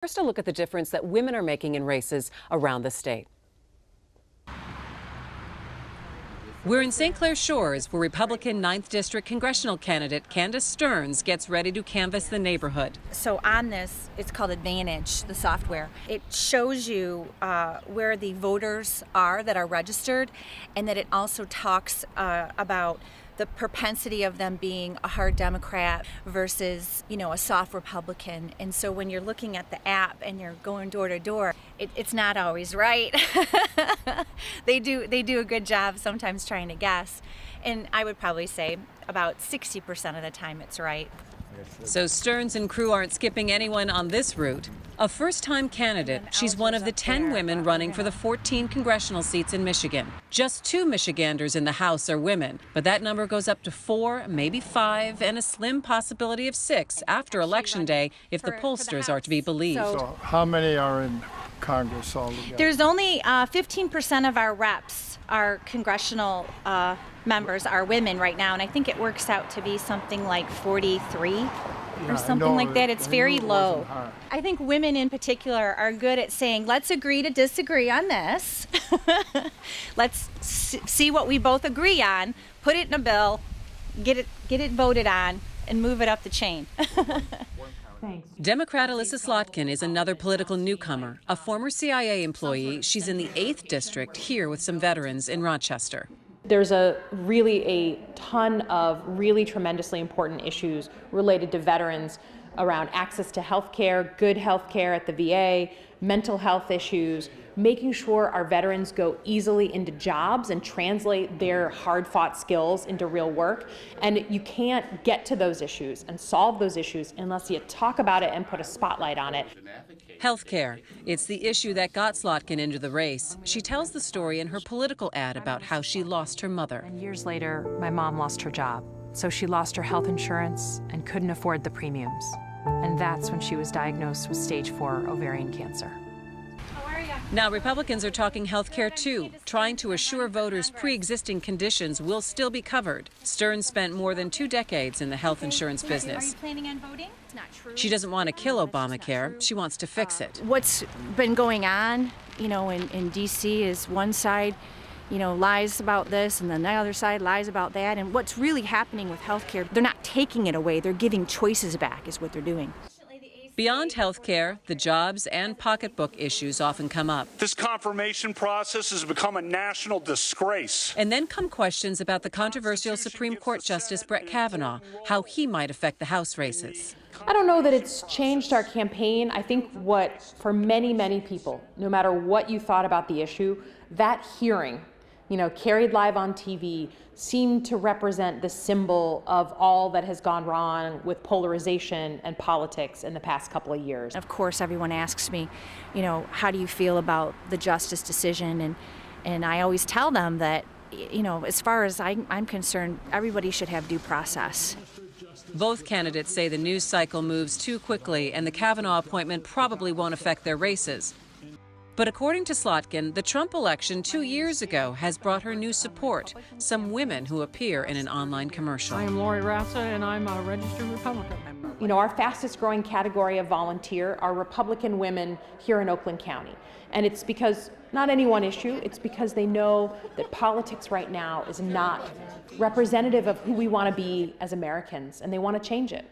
First, a look at the difference that women are making in races around the state. We're in St. Clair Shores, where Republican 9th District congressional candidate Candace Stearns gets ready to canvass the neighborhood. So on this, it's called Advantage, the software. It shows you where the voters are that are registered, and that it also talks about the propensity of them being a hard Democrat versus, a soft Republican. And so when you're looking at the app and you're going door to door, it's not always right. They do a good job sometimes trying to guess. And I would probably say about 60% of the time it's right. So Stearns and crew aren't skipping anyone on this route. A first-time candidate, she's one of the 10 women running for the 14 congressional seats in Michigan. Just 2 Michiganders in the House are women, but that number goes up to 4, maybe 5, and a slim possibility of 6 after Election Day if the pollsters are to be believed. So how many are in Congress altogether? There's only 15% of our reps, our congressional members, are women right now, and I think it works out to be something like 43 or something like that. It's very low. I think women in particular are good at saying, let's agree to disagree on this. Let's see what we both agree on, put it in a bill, get it voted on, and move it up the chain. Thanks. Democrat Alyssa Slotkin is another political newcomer. A former CIA employee, she's in the 8th District here with some veterans in Rochester. There's really a ton of really tremendously important issues related to veterans around access to health care, good health care at the VA, mental health issues, making sure our veterans go easily into jobs and translate their hard-fought skills into real work. And you can't get to those issues and solve those issues unless you talk about it and put a spotlight on it. Health care. It's the issue that got Slotkin into the race. She tells the story in her political ad about how she lost her mother. And years later, my mom lost her job. So she lost her health insurance and couldn't afford the premiums. And that's when she was diagnosed with stage 4 ovarian cancer. Now Republicans are talking health care too, trying to assure voters pre-existing conditions will still be covered. Stearns spent more than 2 decades in the health insurance business. Are you planning on voting? It's not true. She doesn't want to kill Obamacare. She wants to fix it. What's been going on, in D.C. is one side, lies about this, and then the other side lies about that. And what's really happening with health care, they're not taking it away. They're giving choices back is what they're doing. Beyond health care, the jobs and pocketbook issues often come up. This confirmation process has become a national disgrace. And then come questions about the controversial Supreme Court Justice Brett Kavanaugh, how he might affect the House races. I don't know that it's changed our campaign. I think for many, many people, no matter what you thought about the issue, that hearing, carried live on TV, seemed to represent the symbol of all that has gone wrong with polarization and politics in the past couple of years. Of course, everyone asks me, how do you feel about the justice decision? And I always tell them that, as far as I'm concerned, everybody should have due process. Both candidates say the news cycle moves too quickly and the Kavanaugh appointment probably won't affect their races. But according to Slotkin, the Trump election 2 years ago has brought her new support, some women who appear in an online commercial. I am Lori Rassa, and I'm a registered Republican. Our fastest growing category of volunteer are Republican women here in Oakland County. And it's because, not any one issue, it's because they know that politics right now is not representative of who we want to be as Americans, and they want to change it.